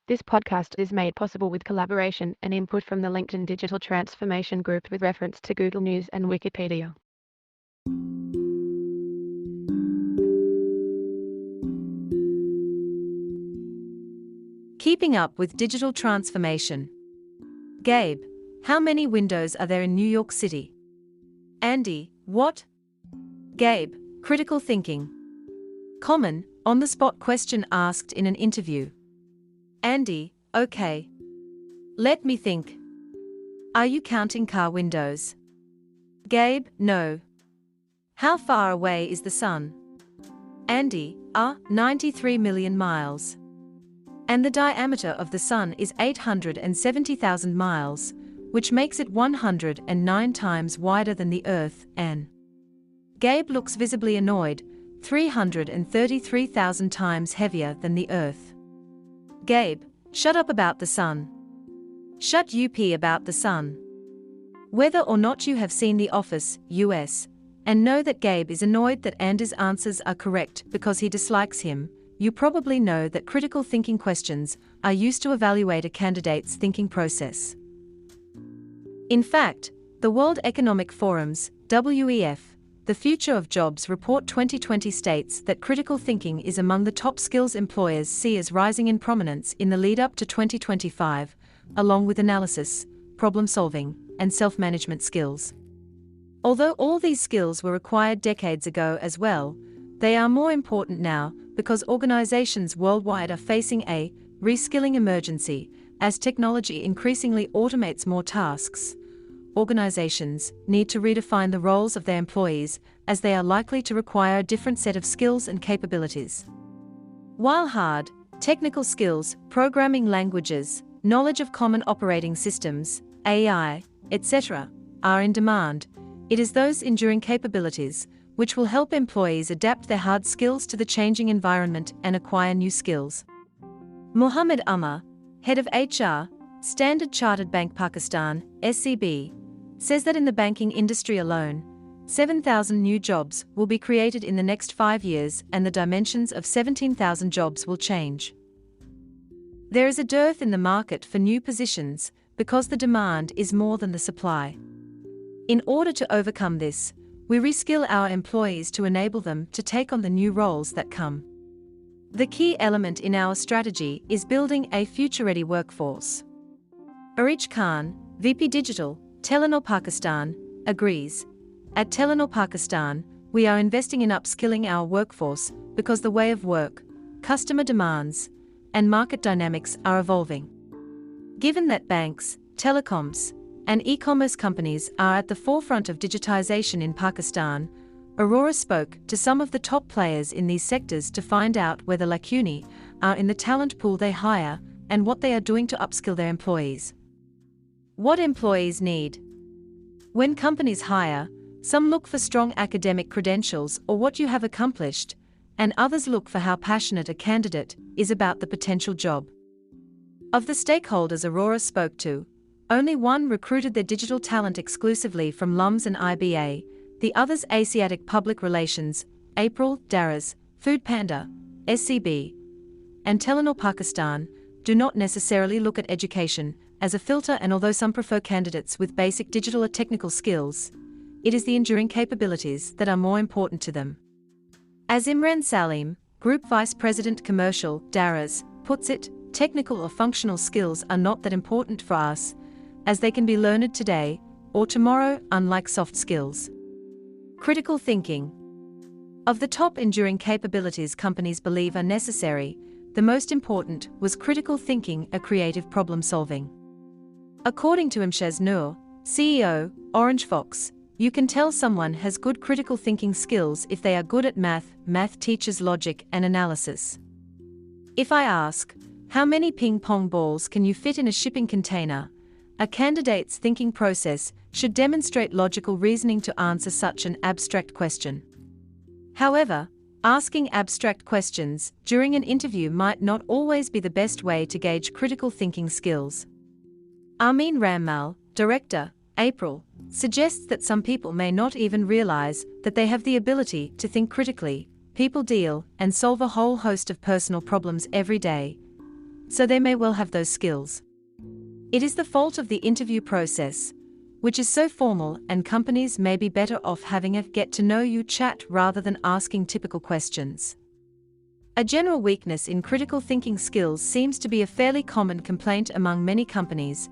This podcast is made possible with collaboration and input from the LinkedIn Digital Transformation Group with reference to Google News and Wikipedia. Keeping up with digital transformation. Gabe, how many windows are there in New York City? Andy, what? Gabe, critical thinking. Common, on-the-spot question asked in an interview. Andy, okay. Let me think. Are you counting car windows? Gabe, no. How far away is the sun? Andy, 93 million miles. And the diameter of the sun is 870,000 miles, which makes it 109 times wider than the Earth, and Gabe looks visibly annoyed, 333,000 times heavier than the Earth. Gabe, shut up about the sun. Shut up about the sun. Whether or not you have seen The Office, US, and know that Gabe is annoyed that Andy's answers are correct because he dislikes him, you probably know that critical thinking questions are used to evaluate a candidate's thinking process. In fact, the World Economic Forum's WEF, The Future of Jobs Report 2020 states that critical thinking is among the top skills employers see as rising in prominence in the lead-up to 2025, along with analysis, problem-solving, and self-management skills. Although all these skills were required decades ago as well, they are more important now because organizations worldwide are facing a reskilling emergency. As technology increasingly automates more tasks, organizations need to redefine the roles of their employees as they are likely to require a different set of skills and capabilities. While hard, technical skills, programming languages, knowledge of common operating systems, AI, etc., are in demand, it is those enduring capabilities which will help employees adapt their hard skills to the changing environment and acquire new skills. Muhammad Umar, head of HR, Standard Chartered Bank Pakistan, SCB, says that in the banking industry alone, 7,000 new jobs will be created in the next 5 years and the dimensions of 17,000 jobs will change. There is a dearth in the market for new positions because the demand is more than the supply. In order to overcome this, we reskill our employees to enable them to take on the new roles that come. The key element in our strategy is building a future-ready workforce. Arij Khan, VP Digital, Telenor Pakistan, agrees. At Telenor Pakistan, we are investing in upskilling our workforce because the way of work, customer demands, and market dynamics are evolving. Given that banks, telecoms, and e-commerce companies are at the forefront of digitization in Pakistan, Aurora spoke to some of the top players in these sectors to find out where the lacunae are in the talent pool they hire and what they are doing to upskill their employees. What employees need. When companies hire, some look for strong academic credentials or what you have accomplished, and others look for how passionate a candidate is about the potential job. Of the stakeholders Aurora spoke to, only one recruited their digital talent exclusively from LUMS and IBA, the others Asiatic Public Relations, April, Daraz, Foodpanda, SCB, and Telenor Pakistan, do not necessarily look at education as a filter, and although some prefer candidates with basic digital or technical skills, it is the enduring capabilities that are more important to them. As Imran Salim, Group Vice President Commercial, Daraz, puts it, technical or functional skills are not that important for us, as they can be learned today or tomorrow, unlike soft skills. Critical thinking. Of the top enduring capabilities companies believe are necessary, the most important was critical thinking or creative problem solving. According to Imshaz Noor, CEO, Orange Fox, you can tell someone has good critical thinking skills if they are good at math teaches logic and analysis. If I ask, how many ping pong balls can you fit in a shipping container? A candidate's thinking process should demonstrate logical reasoning to answer such an abstract question. However, asking abstract questions during an interview might not always be the best way to gauge critical thinking skills. Armin Rammal, Director, April, suggests that some people may not even realize that they have the ability to think critically. People deal and solve a whole host of personal problems every day, so they may well have those skills. It is the fault of the interview process, which is so formal, and companies may be better off having a get-to-know-you chat rather than asking typical questions. A general weakness in critical thinking skills seems to be a fairly common complaint among many companies,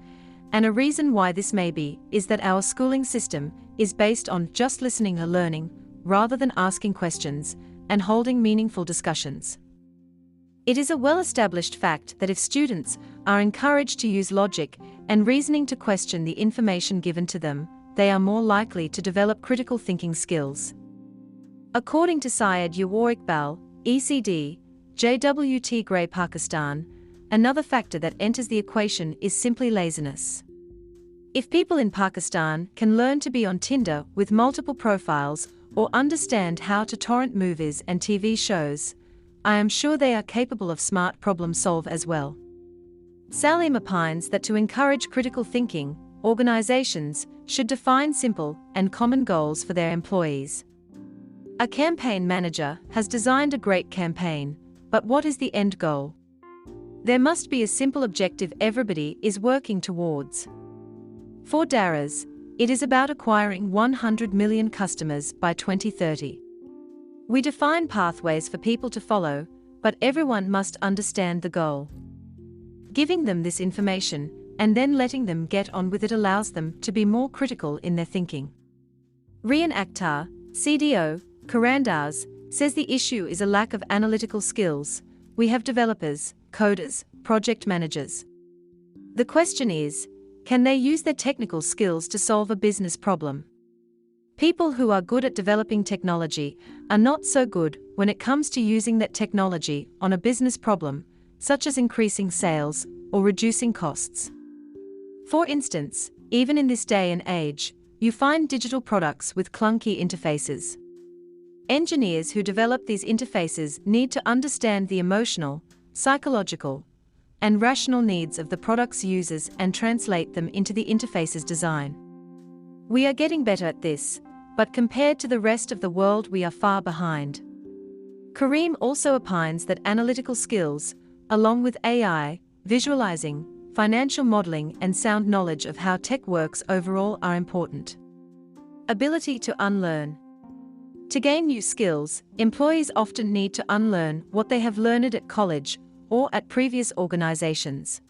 and a reason why this may be is that our schooling system is based on just listening or learning, rather than asking questions and holding meaningful discussions. It is a well-established fact that if students are encouraged to use logic and reasoning to question the information given to them, they are more likely to develop critical thinking skills. According to Syed Ur Iqbal, ECD, JWT Gray, Pakistan, another factor that enters the equation is simply laziness. If people in Pakistan can learn to be on Tinder with multiple profiles or understand how to torrent movies and TV shows, I am sure they are capable of smart problem solve as well. Salim opines that to encourage critical thinking, organizations should define simple and common goals for their employees. A campaign manager has designed a great campaign, but what is the end goal? There must be a simple objective everybody is working towards. For Daras, it is about acquiring 100 million customers by 2030. We define pathways for people to follow, but everyone must understand the goal. Giving them this information and then letting them get on with it allows them to be more critical in their thinking. Rian Akhtar, CDO, Karandaz, says the issue is a lack of analytical skills. We have developers, coders, project managers. The question is, can they use their technical skills to solve a business problem? People who are good at developing technology are not so good when it comes to using that technology on a business problem, such as increasing sales or reducing costs. For instance, even in this day and age, you find digital products with clunky interfaces. Engineers who develop these interfaces need to understand the emotional, psychological, and rational needs of the product's users and translate them into the interface's design. We are getting better at this, but compared to the rest of the world we are far behind. Kareem also opines that analytical skills, along with AI, visualizing, financial modeling and sound knowledge of how tech works overall are important. Ability to unlearn. To gain new skills, employees often need to unlearn what they have learned at college or at previous organizations.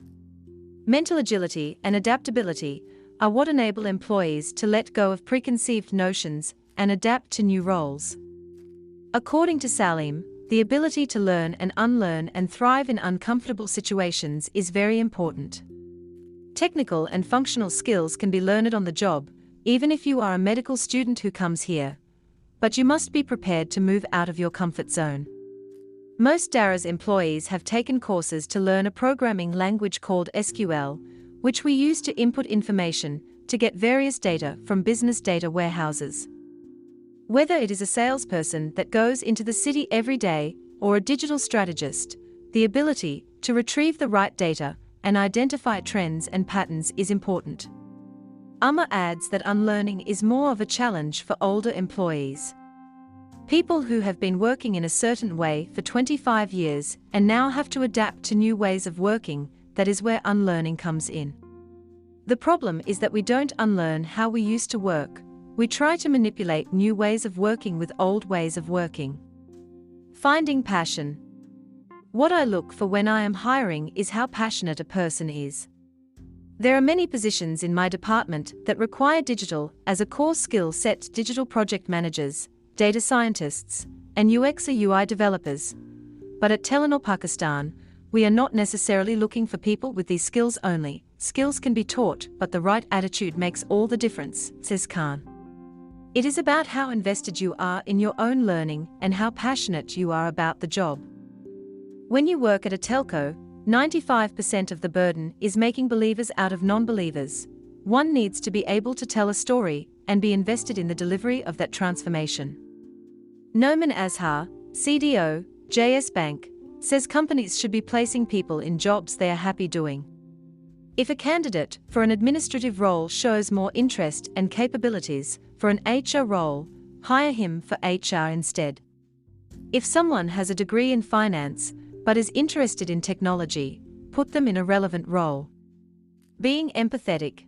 Mental agility and adaptability are what enable employees to let go of preconceived notions and adapt to new roles. According to Salim, the ability to learn and unlearn and thrive in uncomfortable situations is very important. Technical and functional skills can be learned on the job, even if you are a medical student who comes here. But you must be prepared to move out of your comfort zone. Most Daras employees have taken courses to learn a programming language called SQL, which we use to input information to get various data from business data warehouses. Whether it is a salesperson that goes into the city every day or a digital strategist, the ability to retrieve the right data and identify trends and patterns is important. Umar adds that unlearning is more of a challenge for older employees. People who have been working in a certain way for 25 years and now have to adapt to new ways of working, that is where unlearning comes in. The problem is that we don't unlearn how we used to work, we try to manipulate new ways of working with old ways of working. Finding passion. What I look for when I am hiring is how passionate a person is. There are many positions in my department that require digital as a core skill set: digital project managers, data scientists, and UX or UI developers. But at Telenor Pakistan, we are not necessarily looking for people with these skills only. Skills can be taught, but the right attitude makes all the difference, says Khan. It is about how invested you are in your own learning and how passionate you are about the job. When you work at a telco, 95% of the burden is making believers out of non-believers. One needs to be able to tell a story and be invested in the delivery of that transformation. Noman Azhar, CDO, JS Bank, says companies should be placing people in jobs they are happy doing. If a candidate for an administrative role shows more interest and capabilities for an HR role, hire him for HR instead. If someone has a degree in finance but is interested in technology, put them in a relevant role. Being empathetic.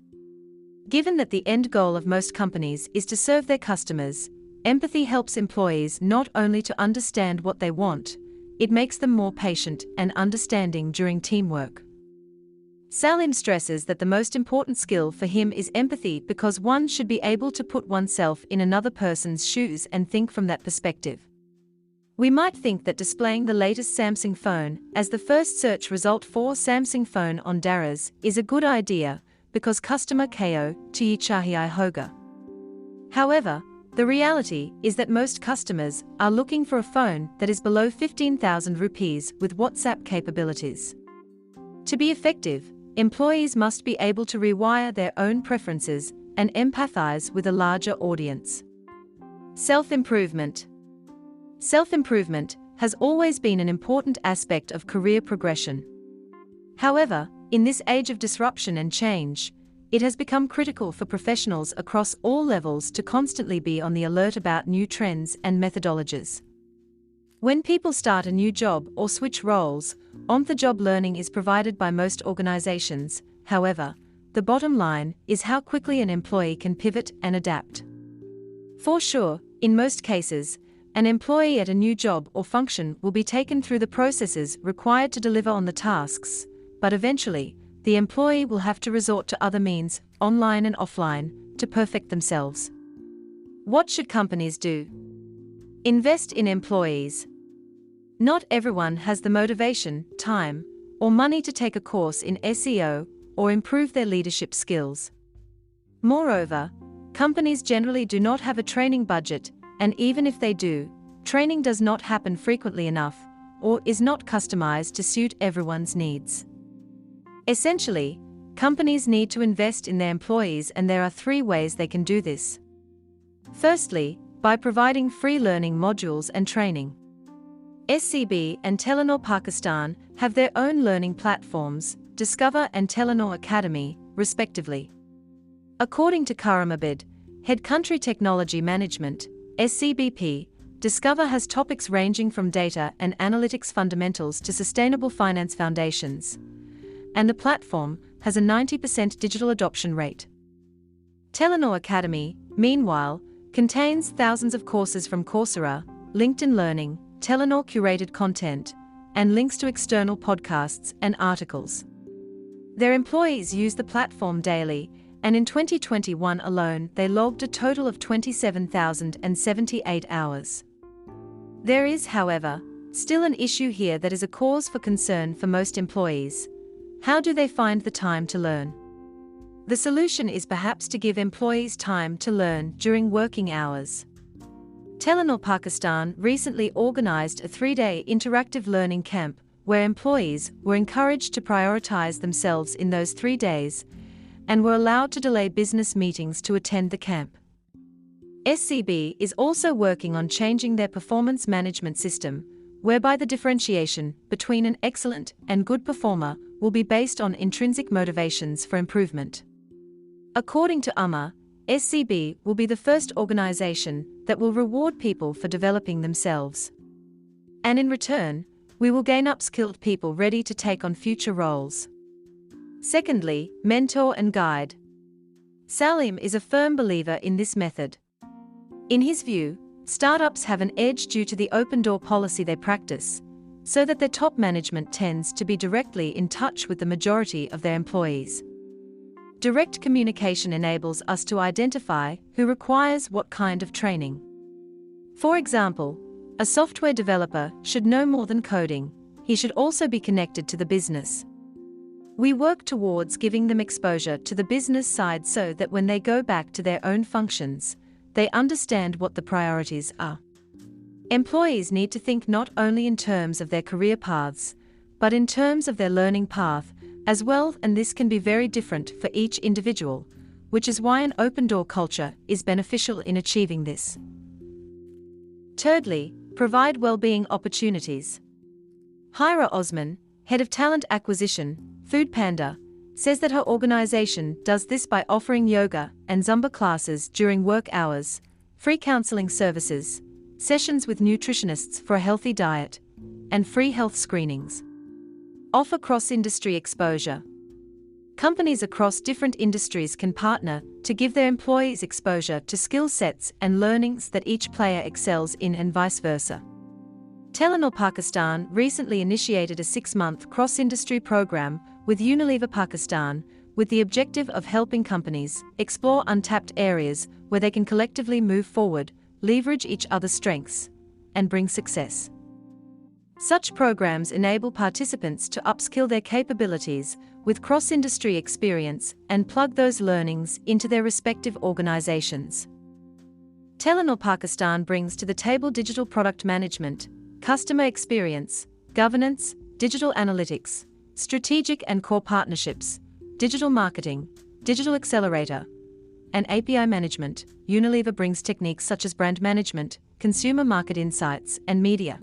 Given that the end goal of most companies is to serve their customers, empathy helps employees not only to understand what they want, it makes them more patient and understanding during teamwork. Salim stresses that the most important skill for him is empathy because one should be able to put oneself in another person's shoes and think from that perspective. We might think that displaying the latest Samsung phone as the first search result for Samsung phone on Daraz is a good idea because customer ko Tiichahi Hoga. However, the reality is that most customers are looking for a phone that is below 15,000 rupees with WhatsApp capabilities. To be effective, employees must be able to rewire their own preferences and empathize with a larger audience. Self-improvement. Self-improvement has always been an important aspect of career progression. However, in this age of disruption and change, it has become critical for professionals across all levels to constantly be on the alert about new trends and methodologies. When people start a new job or switch roles, on-the-job learning is provided by most organizations. However, the bottom line is how quickly an employee can pivot and adapt. For sure, in most cases, an employee at a new job or function will be taken through the processes required to deliver on the tasks, but eventually, the employee will have to resort to other means, online and offline, to perfect themselves. What should companies do? Invest in employees. Not everyone has the motivation, time, or money to take a course in SEO or improve their leadership skills. Moreover, companies generally do not have a training budget, and even if they do, training does not happen frequently enough, or is not customized to suit everyone's needs. Essentially, companies need to invest in their employees, and there are 3 ways they can do this. Firstly, by providing free learning modules and training. SCB and Telenor Pakistan have their own learning platforms, Discover and Telenor Academy, respectively. According to Karamabid, Head Country Technology Management, SCBP, Discover has topics ranging from data and analytics fundamentals to sustainable finance foundations, and the platform has a 90% digital adoption rate. Telenor Academy, meanwhile, contains thousands of courses from Coursera, LinkedIn Learning, Telenor curated content, and links to external podcasts and articles. Their employees use the platform daily, and in 2021 alone they logged a total of 27,078 hours. There is, however, still an issue here that is a cause for concern for most employees. How do they find the time to learn? The solution is perhaps to give employees time to learn during working hours. Telenor Pakistan recently organized a 3-day interactive learning camp where employees were encouraged to prioritize themselves in those 3 days and were allowed to delay business meetings to attend the camp. SCB is also working on changing their performance management system, whereby the differentiation between an excellent and good performer will be based on intrinsic motivations for improvement. According to UMA, SCB will be the first organization that will reward people for developing themselves. And in return, we will gain upskilled people ready to take on future roles. Secondly, mentor and guide. Salim is a firm believer in this method. In his view, startups have an edge due to the open-door policy they practice, so that their top management tends to be directly in touch with the majority of their employees. Direct communication enables us to identify who requires what kind of training. For example, a software developer should know more than coding, he should also be connected to the business. We work towards giving them exposure to the business side so that when they go back to their own functions, they understand what the priorities are. Employees need to think not only in terms of their career paths, but in terms of their learning path as well, and this can be very different for each individual, which is why an open-door culture is beneficial in achieving this. Thirdly, provide well-being opportunities. Hira Osman, head of talent acquisition, Food Panda, says that her organization does this by offering yoga and Zumba classes during work hours, free counseling services, sessions with nutritionists for a healthy diet, and free health screenings. Offer cross-industry exposure. Companies across different industries can partner to give their employees exposure to skill sets and learnings that each player excels in and vice versa. Telenor Pakistan recently initiated a 6-month cross-industry program with Unilever Pakistan with the objective of helping companies explore untapped areas where they can collectively move forward, leverage each other's strengths, and bring success. Such programs enable participants to upskill their capabilities with cross-industry experience and plug those learnings into their respective organizations. Telenor Pakistan brings to the table digital product management, customer experience, governance, digital analytics, strategic and core partnerships, digital marketing, digital accelerator, and API management. Unilever brings techniques such as brand management, consumer market insights, and media.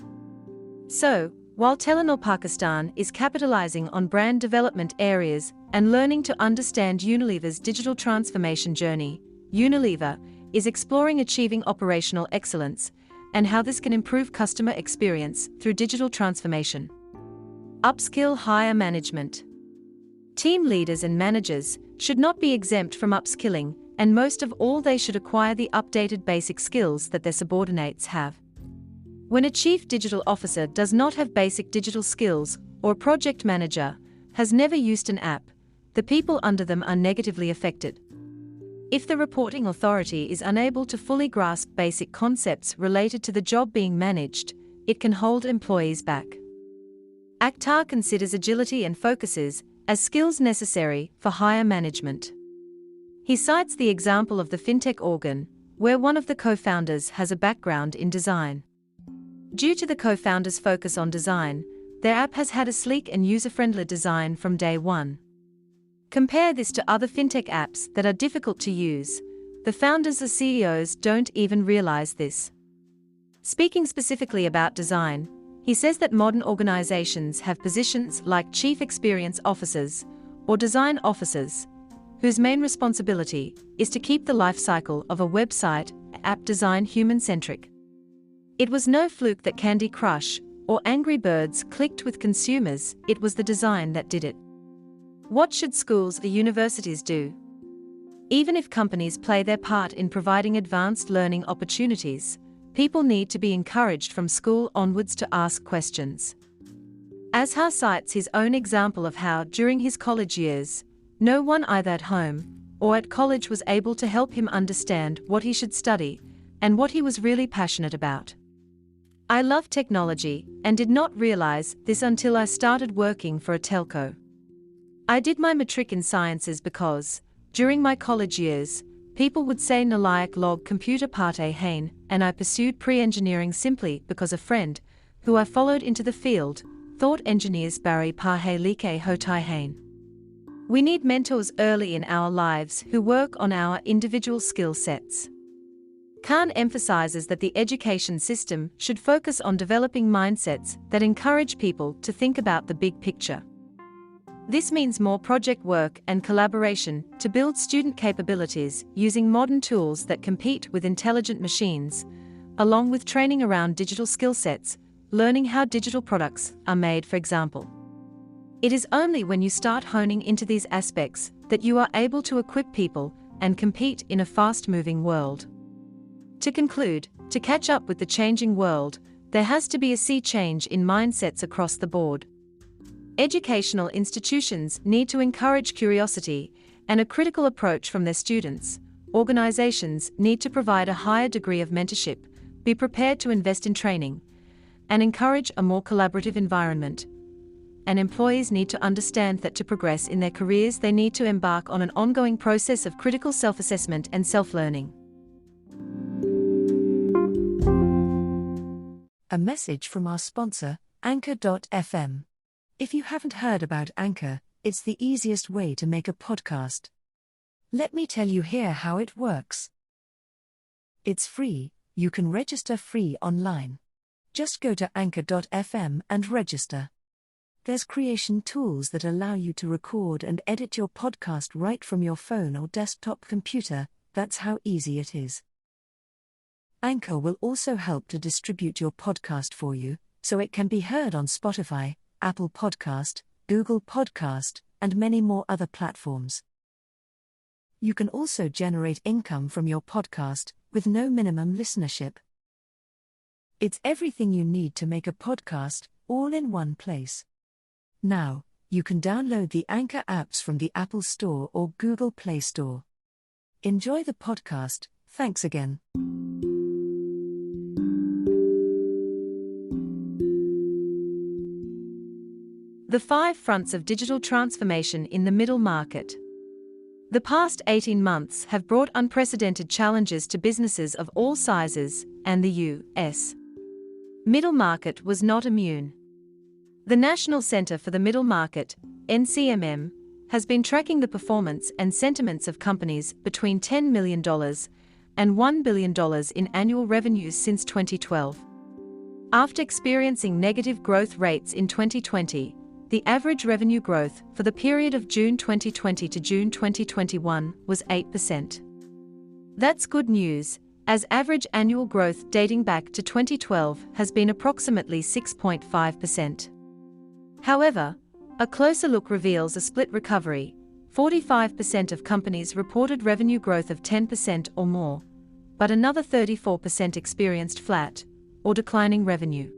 So, while Telenor Pakistan is capitalizing on brand development areas and learning to understand Unilever's digital transformation journey, Unilever is exploring achieving operational excellence and how this can improve customer experience through digital transformation. Upskill higher management. Team leaders and managers should not be exempt from upskilling, and most of all, they should acquire the updated basic skills that their subordinates have. When a chief digital officer does not have basic digital skills, or a project manager has never used an app, the people under them are negatively affected. If the reporting authority is unable to fully grasp basic concepts related to the job being managed, it can hold employees back. Akhtar considers agility and focuses as skills necessary for higher management. He cites the example of the fintech organ, where one of the co-founders has a background in design. Due to the co-founders' focus on design, their app has had a sleek and user-friendly design from day one. Compare this to other fintech apps that are difficult to use. The founders or CEOs don't even realize this. Speaking specifically about design, he says that modern organizations have positions like chief experience officers or design officers, whose main responsibility is to keep the life cycle of a website app design human-centric. It was no fluke that Candy Crush or Angry Birds clicked with consumers. It was the design that did it. What should schools or universities do? Even if companies play their part in providing advanced learning opportunities, people need to be encouraged from school onwards to ask questions. Azhar cites his own example of how, during his college years, no one either at home or at college was able to help him understand what he should study and what he was really passionate about. I love technology and did not realize this until I started working for a telco. I did my matric in sciences because, during my college years, people would say Nalayak log computer parte hain, and I pursued pre-engineering simply because a friend, who I followed into the field, thought engineers Barry pahe like hotai hain. We need mentors early in our lives who work on our individual skill sets. Khan emphasizes that the education system should focus on developing mindsets that encourage people to think about the big picture. This means more project work and collaboration to build student capabilities using modern tools that compete with intelligent machines, along with training around digital skill sets, learning how digital products are made, for example. It is only when you start honing into these aspects that you are able to equip people and compete in a fast-moving world. To conclude, to catch up with the changing world, there has to be a sea change in mindsets across the board. Educational institutions need to encourage curiosity and a critical approach from their students. Organizations need to provide a higher degree of mentorship, be prepared to invest in training, and encourage a more collaborative environment. And employees need to understand that to progress in their careers, they need to embark on an ongoing process of critical self-assessment and self-learning. A message from our sponsor, Anchor.fm. If you haven't heard about Anchor, it's the easiest way to make a podcast. Let me tell you here how it works. It's free, you can register free online. Just go to Anchor.fm and register. There's creation tools that allow you to record and edit your podcast right from your phone or desktop computer. That's how easy it is. Anchor will also help to distribute your podcast for you, so it can be heard on Spotify, Apple Podcast, Google Podcast, and many more other platforms. You can also generate income from your podcast with no minimum listenership. It's everything you need to make a podcast, all in one place. Now, you can download the Anchor apps from the Apple Store or Google Play Store. Enjoy the podcast. Thanks again. The 5 fronts of digital transformation in the middle market. The past 18 months have brought unprecedented challenges to businesses of all sizes, and the U.S. middle market was not immune. The National Center for the Middle Market, NCMM, has been tracking the performance and sentiments of companies between $10 million and $1 billion in annual revenues since 2012. After experiencing negative growth rates in 2020, the average revenue growth for the period of June 2020 to June 2021 was 8%. That's good news, as average annual growth dating back to 2012 has been approximately 6.5%. However, a closer look reveals a split recovery. 45% of companies reported revenue growth of 10% or more, but another 34% experienced flat or declining revenue.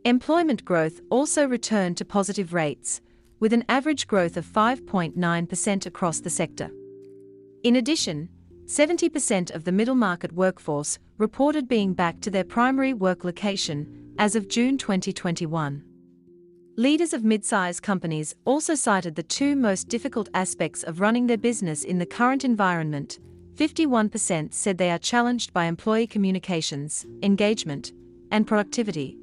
Employment growth also returned to positive rates, with an average growth of 5.9% across the sector. In addition, 70% of the middle market workforce reported being back to their primary work location as of June 2021. Leaders of mid-size companies also cited the 2 most difficult aspects of running their business in the current environment. 51% said they are challenged by employee communications, engagement, and productivity,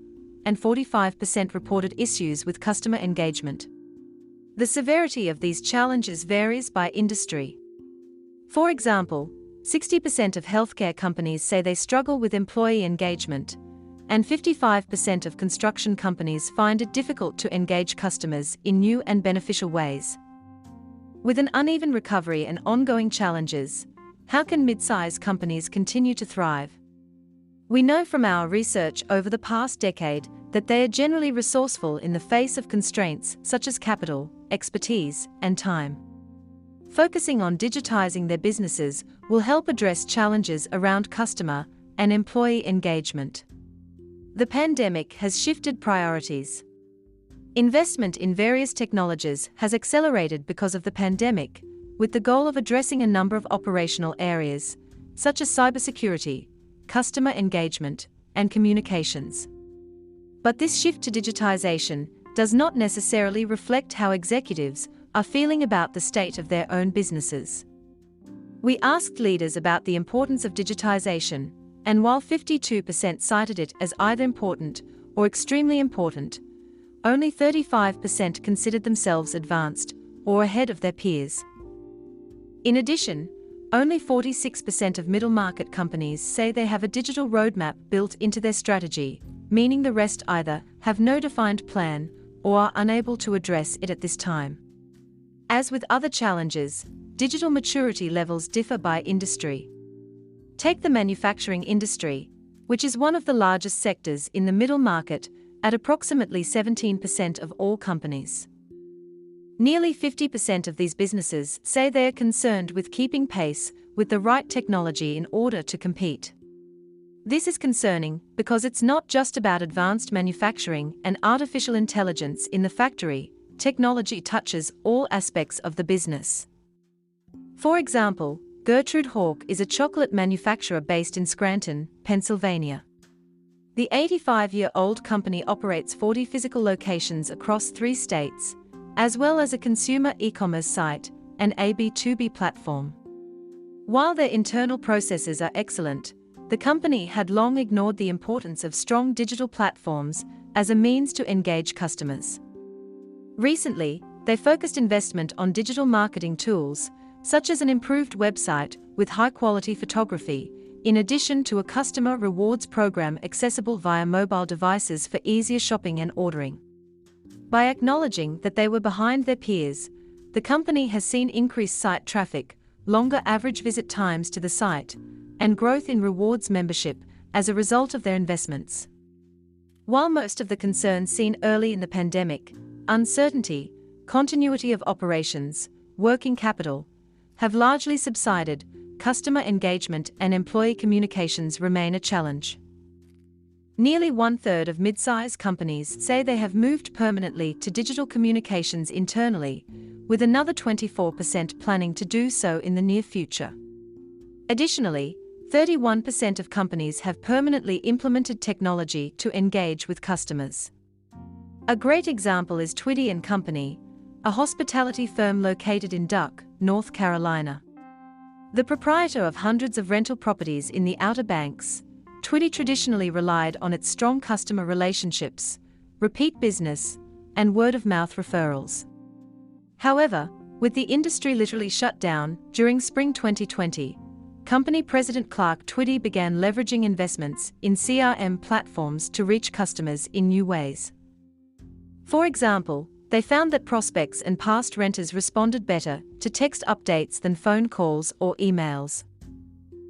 and 45% reported issues with customer engagement. The severity of these challenges varies by industry. For example, 60% of healthcare companies say they struggle with employee engagement, and 55% of construction companies find it difficult to engage customers in new and beneficial ways. With an uneven recovery and ongoing challenges, how can mid-size companies continue to thrive? We know from our research over the past decade that they are generally resourceful in the face of constraints such as capital, expertise, and time. Focusing on digitizing their businesses will help address challenges around customer and employee engagement. The pandemic has shifted priorities. Investment in various technologies has accelerated because of the pandemic, with the goal of addressing a number of operational areas, such as cybersecurity, customer engagement, and communications. But this shift to digitization does not necessarily reflect how executives are feeling about the state of their own businesses. We asked leaders about the importance of digitization, and while 52% cited it as either important or extremely important, only 35% considered themselves advanced or ahead of their peers. In addition, only 46% of middle-market companies say they have a digital roadmap built into their strategy, meaning the rest either have no defined plan or are unable to address it at this time. As with other challenges, digital maturity levels differ by industry. Take the manufacturing industry, which is one of the largest sectors in the middle market, at approximately 17% of all companies. Nearly 50% of these businesses say they are concerned with keeping pace with the right technology in order to compete. This is concerning because it's not just about advanced manufacturing and artificial intelligence in the factory. Technology touches all aspects of the business. For example, Gertrude Hawk is a chocolate manufacturer based in Scranton, Pennsylvania. The 85-year-old company operates 40 physical locations across 3 states, as well as a consumer e-commerce site and a B2B platform. While their internal processes are excellent, the company had long ignored the importance of strong digital platforms as a means to engage customers. Recently, they focused investment on digital marketing tools, such as an improved website with high-quality photography, in addition to a customer rewards program accessible via mobile devices for easier shopping and ordering. By acknowledging that they were behind their peers, the company has seen increased site traffic, longer average visit times to the site, and growth in rewards membership as a result of their investments. While most of the concerns seen early in the pandemic, uncertainty continuity of operations, working capital, have largely subsided, customer engagement and employee communications remain a challenge. Nearly one-third of mid-size companies say they have moved permanently to digital communications internally, with another 24% planning to do so in the near future. Additionally, 31% of companies have permanently implemented technology to engage with customers. A great example is Twiddy & Company, a hospitality firm located in Duck, North Carolina. The proprietor of hundreds of rental properties in the Outer Banks, Twiddy traditionally relied on its strong customer relationships, repeat business, and word-of-mouth referrals. However, with the industry literally shut down during spring 2020, company president Clark Twiddy began leveraging investments in CRM platforms to reach customers in new ways. For example, they found that prospects and past renters responded better to text updates than phone calls or emails.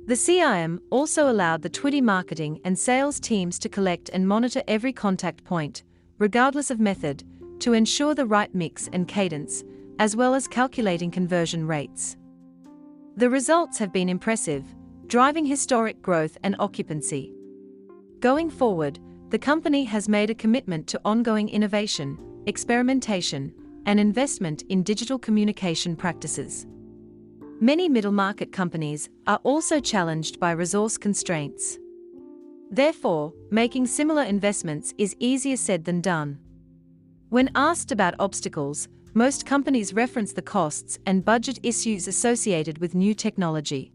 The CRM also allowed the Twiddy marketing and sales teams to collect and monitor every contact point, regardless of method, to ensure the right mix and cadence, as well as calculating conversion rates. The results have been impressive, driving historic growth and occupancy. Going forward, the company has made a commitment to ongoing innovation, experimentation, and investment in digital communication practices. Many middle-market companies are also challenged by resource constraints. Therefore, making similar investments is easier said than done. When asked about obstacles, most companies reference the costs and budget issues associated with new technology.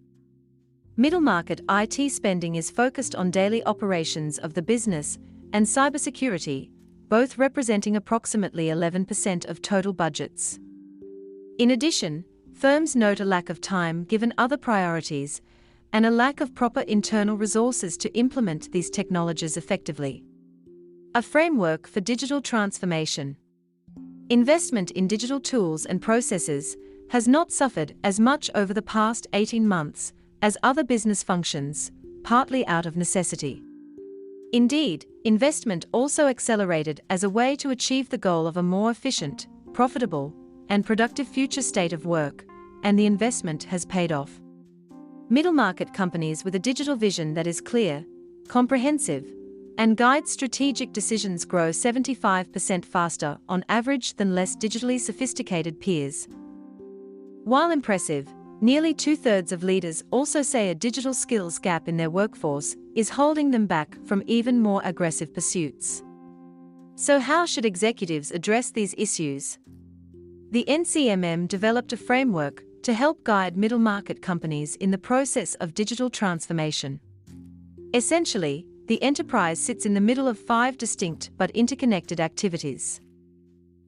Middle-market IT spending is focused on daily operations of the business and cybersecurity, both representing approximately 11% of total budgets. In addition, firms note a lack of time given other priorities and a lack of proper internal resources to implement these technologies effectively. A framework for digital transformation. Investment in digital tools and processes has not suffered as much over the past 18 months as other business functions, partly out of necessity. Indeed, investment also accelerated as a way to achieve the goal of a more efficient, profitable, and productive future state of work, and the investment has paid off. Middle-market companies with a digital vision that is clear, comprehensive, and guides strategic decisions grow 75% faster on average than less digitally sophisticated peers. While impressive, nearly two-thirds of leaders also say a digital skills gap in their workforce is holding them back from even more aggressive pursuits. So how should executives address these issues? The NCMM developed a framework to help guide middle-market companies in the process of digital transformation. Essentially, the enterprise sits in the middle of 5 distinct but interconnected activities.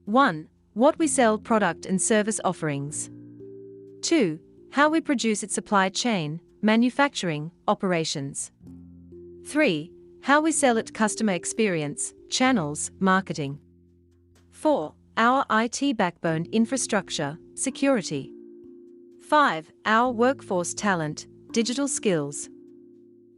1. What we sell, product and service offerings. 2. How we produce its supply chain, manufacturing, operations. 3. How we sell it, customer experience, channels, marketing. 4. Our IT backbone, infrastructure, security. 5. Our workforce talent, digital skills.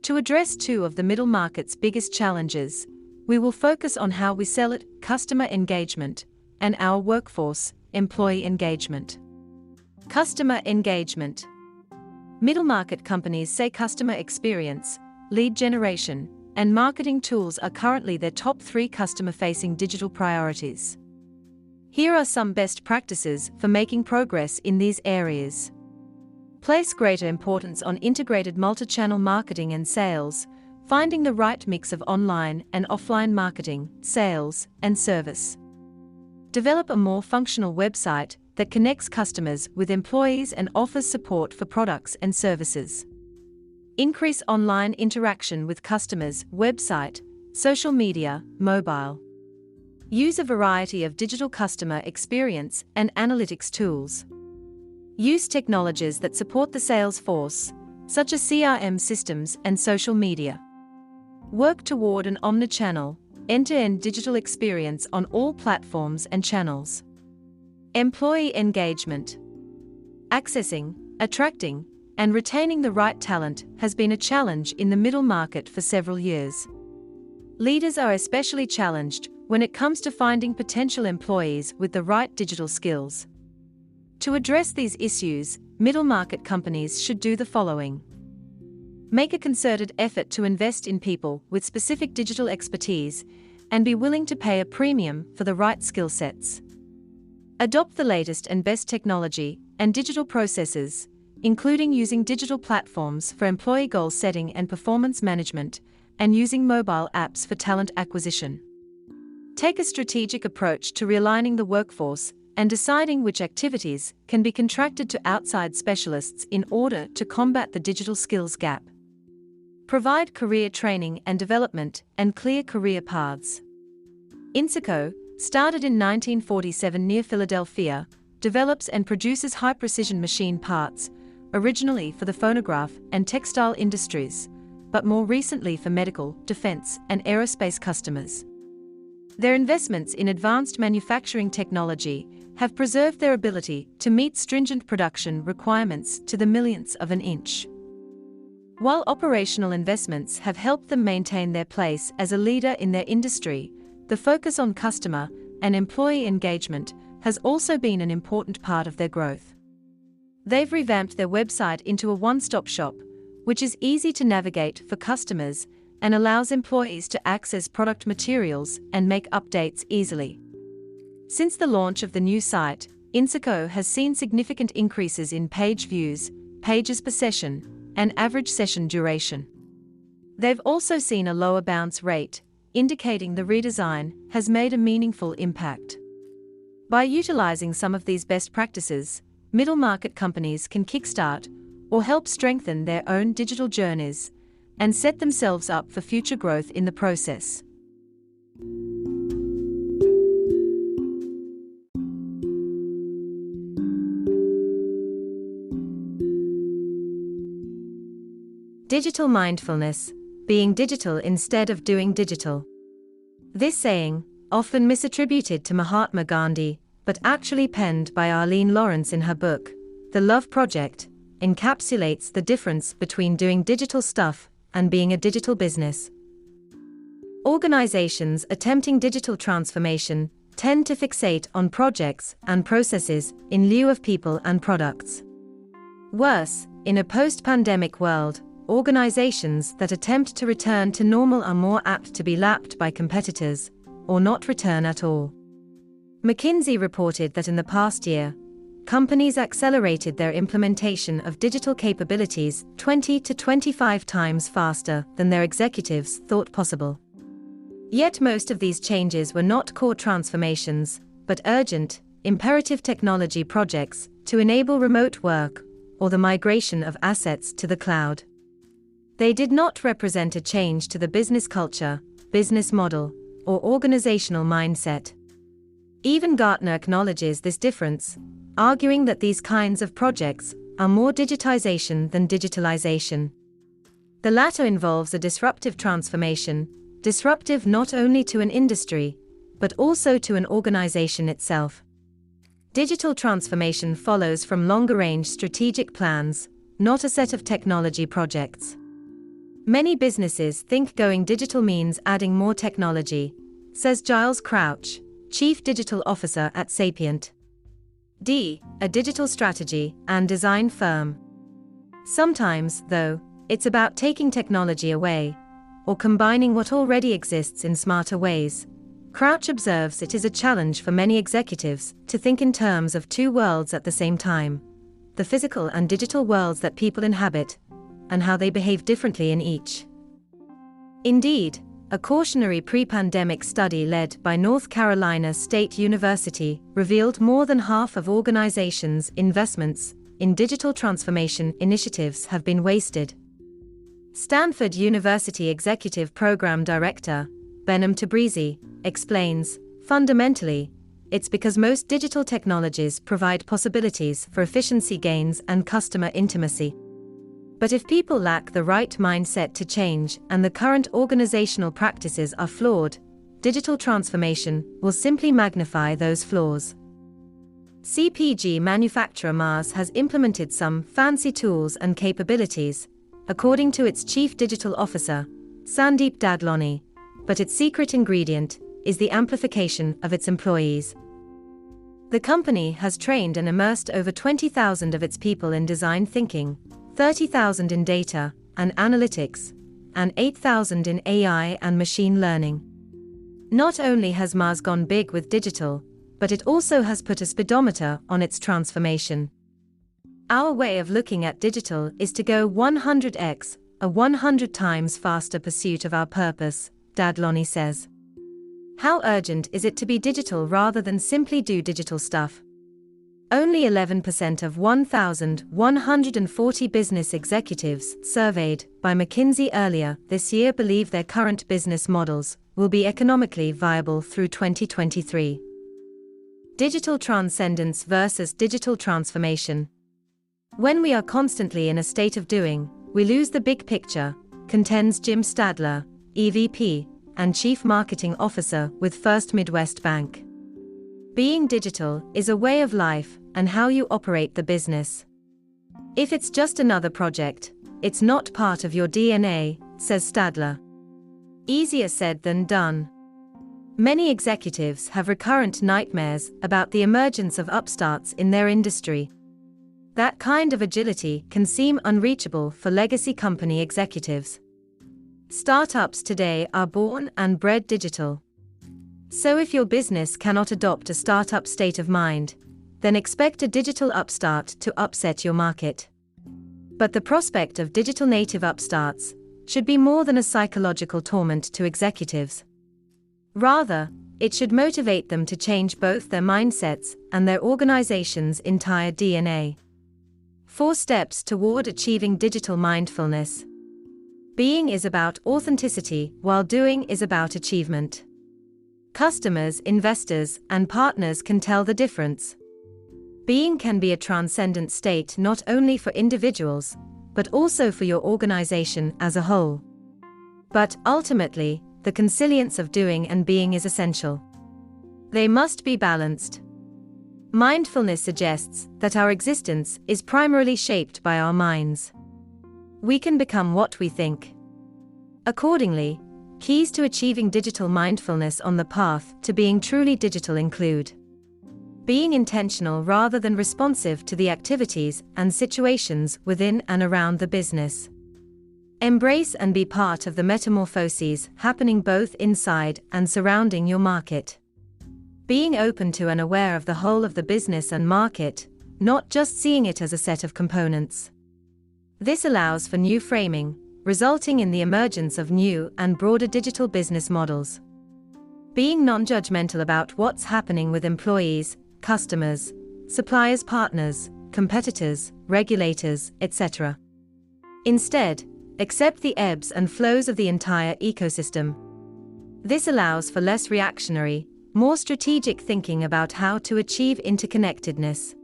To address 2 of the middle market's biggest challenges, we will focus on how we sell it, customer engagement, and our workforce, employee engagement. Customer engagement. Middle market companies say customer experience, lead generation, and marketing tools are currently their top 3 customer-facing digital priorities. Here are some best practices for making progress in these areas. Place greater importance on integrated multi-channel marketing and sales, finding the right mix of online and offline marketing, sales, and service. Develop a more functional website that connects customers with employees and offers support for products and services. Increase online interaction with customers, website, social media, mobile. Use a variety of digital customer experience and analytics tools. Use technologies that support the sales force, such as CRM systems and social media. Work toward an omnichannel, end-to-end digital experience on all platforms and channels. Employee engagement. Accessing, attracting, and retaining the right talent has been a challenge in the middle market for several years. Leaders are especially challenged when it comes to finding potential employees with the right digital skills. To address these issues, middle-market companies should do the following. Make a concerted effort to invest in people with specific digital expertise and be willing to pay a premium for the right skill sets. Adopt the latest and best technology and digital processes, including using digital platforms for employee goal setting and performance management, and using mobile apps for talent acquisition. Take a strategic approach to realigning the workforce and deciding which activities can be contracted to outside specialists in order to combat the digital skills gap. Provide career training and development and clear career paths. Insico, started in 1947 near Philadelphia, develops and produces high-precision machine parts, originally for the phonograph and textile industries, but more recently for medical, defense, and aerospace customers. Their investments in advanced manufacturing technology have preserved their ability to meet stringent production requirements to the millionths of an inch. While operational investments have helped them maintain their place as a leader in their industry, the focus on customer and employee engagement has also been an important part of their growth. They've revamped their website into a one-stop shop, which is easy to navigate for customers and allows employees to access product materials and make updates easily. Since the launch of the new site, Insico has seen significant increases in page views, pages per session, and average session duration. They've also seen a lower bounce rate, indicating the redesign has made a meaningful impact. By utilizing some of these best practices, middle-market companies can kickstart or help strengthen their own digital journeys and set themselves up for future growth in the process. Digital mindfulness, being digital instead of doing digital. This saying, often misattributed to Mahatma Gandhi, but actually penned by Arlene Lawrence in her book, The Love Project, encapsulates the difference between doing digital stuff and being a digital business. Organizations attempting digital transformation tend to fixate on projects and processes in lieu of people and products. Worse, in a post-pandemic world, organizations that attempt to return to normal are more apt to be lapped by competitors, or not return at all. McKinsey reported that in the past year, companies accelerated their implementation of digital capabilities 20 to 25 times faster than their executives thought possible. Yet most of these changes were not core transformations, but urgent, imperative technology projects to enable remote work or the migration of assets to the cloud. They did not represent a change to the business culture, business model, or organizational mindset. Even Gartner acknowledges this difference, arguing that these kinds of projects are more digitization than digitalization. The latter involves a disruptive transformation, disruptive not only to an industry, but also to an organization itself. Digital transformation follows from longer-range strategic plans, not a set of technology projects. Many businesses think going digital means adding more technology, says Giles Crouch, Chief Digital Officer at Sapient, a digital strategy and design firm. Sometimes, though, it's about taking technology away, or combining what already exists in smarter ways. Crouch observes it is a challenge for many executives to think in terms of two worlds at the same time, the physical and digital worlds that people inhabit, and how they behave differently in each. Indeed, a cautionary pre-pandemic study led by North Carolina State University revealed more than half of organizations' investments in digital transformation initiatives have been wasted. Stanford University Executive Program Director, Behnam Tabrizi, explains, fundamentally, it's because most digital technologies provide possibilities for efficiency gains and customer intimacy. But if people lack the right mindset to change and the current organizational practices are flawed, digital transformation will simply magnify those flaws. CPG manufacturer Mars has implemented some fancy tools and capabilities, according to its Chief Digital Officer, Sandeep Dadlani, but its secret ingredient is the amplification of its employees. The company has trained and immersed over 20,000 of its people in design thinking, 30,000 in data and analytics, and 8,000 in AI and machine learning. Not only has Mars gone big with digital, but it also has put a speedometer on its transformation. Our way of looking at digital is to go 100x, a 100 times faster pursuit of our purpose, Dadloni says. How urgent is it to be digital rather than simply do digital stuff? Only 11% of 1,140 business executives surveyed by McKinsey earlier this year believe their current business models will be economically viable through 2023. Digital transcendence versus digital transformation. When we are constantly in a state of doing, we lose the big picture, contends Jim Stadler, EVP and Chief Marketing Officer with First Midwest Bank. Being digital is a way of life and how you operate the business. If it's just another project, it's not part of your DNA, says Stadler. Easier said than done. Many executives have recurrent nightmares about the emergence of upstarts in their industry. That kind of agility can seem unreachable for legacy company executives. Startups today are born and bred digital. So if your business cannot adopt a startup state of mind, then expect a digital upstart to upset your market. But the prospect of digital native upstarts should be more than a psychological torment to executives. Rather, it should motivate them to change both their mindsets and their organization's entire DNA. 4 steps toward achieving digital mindfulness. Being is about authenticity, while doing is about achievement. Customers, investors, and partners can tell the difference. Being can be a transcendent state not only for individuals, but also for your organization as a whole. But ultimately, the consilience of doing and being is essential. They must be balanced. Mindfulness suggests that our existence is primarily shaped by our minds. We can become what we think. Accordingly, keys to achieving digital mindfulness on the path to being truly digital include being intentional rather than responsive to the activities and situations within and around the business. Embrace and be part of the metamorphoses happening both inside and surrounding your market. Being open to and aware of the whole of the business and market, not just seeing it as a set of components. This allows for new framing, resulting in the emergence of new and broader digital business models. Being non-judgmental about what's happening with employees, customers, suppliers, partners, competitors, regulators, etc. Instead, accept the ebbs and flows of the entire ecosystem. This allows for less reactionary, more strategic thinking about how to achieve interconnectedness.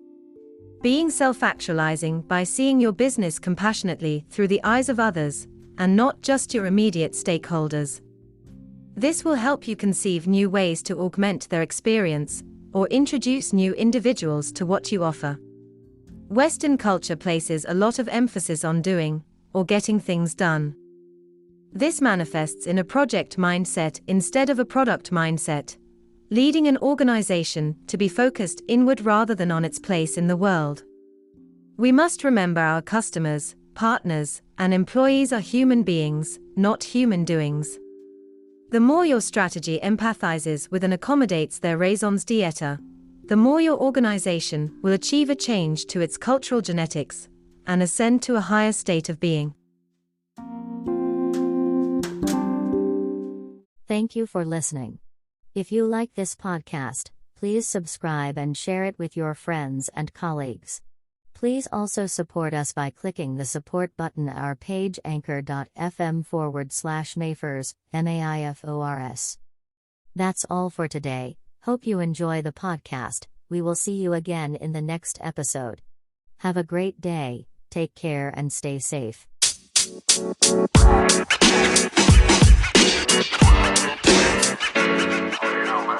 Being self-actualizing by seeing your business compassionately through the eyes of others, and not just your immediate stakeholders. This will help you conceive new ways to augment their experience, or introduce new individuals to what you offer. Western culture places a lot of emphasis on doing, or getting things done. This manifests in a project mindset instead of a product mindset, leading an organization to be focused inward rather than on its place in the world. We must remember our customers, partners, and employees are human beings, not human doings. The more your strategy empathizes with and accommodates their raisons d'etre, the more your organization will achieve a change to its cultural genetics and ascend to a higher state of being. Thank you for listening. If you like this podcast, please subscribe and share it with your friends and colleagues. Please also support us by clicking the support button at our page anchor.fm/Maifors, MAIFORS. That's all for today. Hope you enjoy the podcast. We will see you again in the next episode. Have a great day, take care and stay safe. You know, man.